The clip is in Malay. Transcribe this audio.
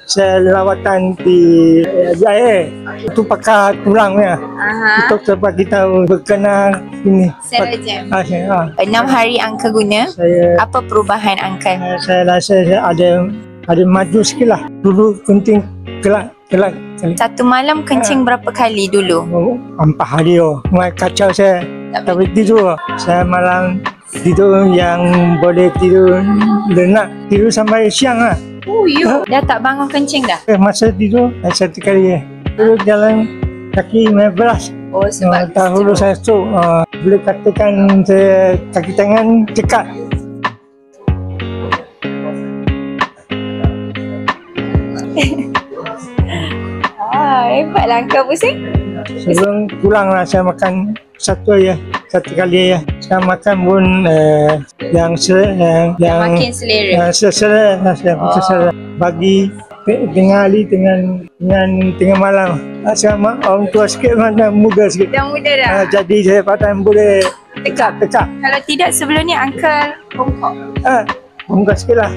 Saya lawatan di JIA. Itu pakar tulang ya. Untuk sebab kita berkenal ini. Seroja. 6 6 hari Uncle guna, apa perubahan Uncle? Saya rasa saya ada maju sikit lah. Dulu penting kelak. Satu malam kencing berapa kali dulu? 4 hari kacau saya. Tapi tidur. Saya malam tidur yang boleh tidur lenak. Tidur sampai siang lah. Oh, dah tak bangun kencing dah? Masa tidur, satu kali terus jalan kaki beras. Oh, sebab dahulu saya stroke. Boleh katakan saya kaki tangan cekat. Hebatlah Uncle pusing. Sebelum pulang lah saya makan satu kali ya. Saya makan pun yang makin selera. Selera bagi tengah hari dengan tengah malam. Saya orang tua sikit mana muda sikit. Dah muda dah. Jadi saya patah boleh tekak. Kalau tidak sebelum ni Uncle bongkok. Bongkok sikit lah.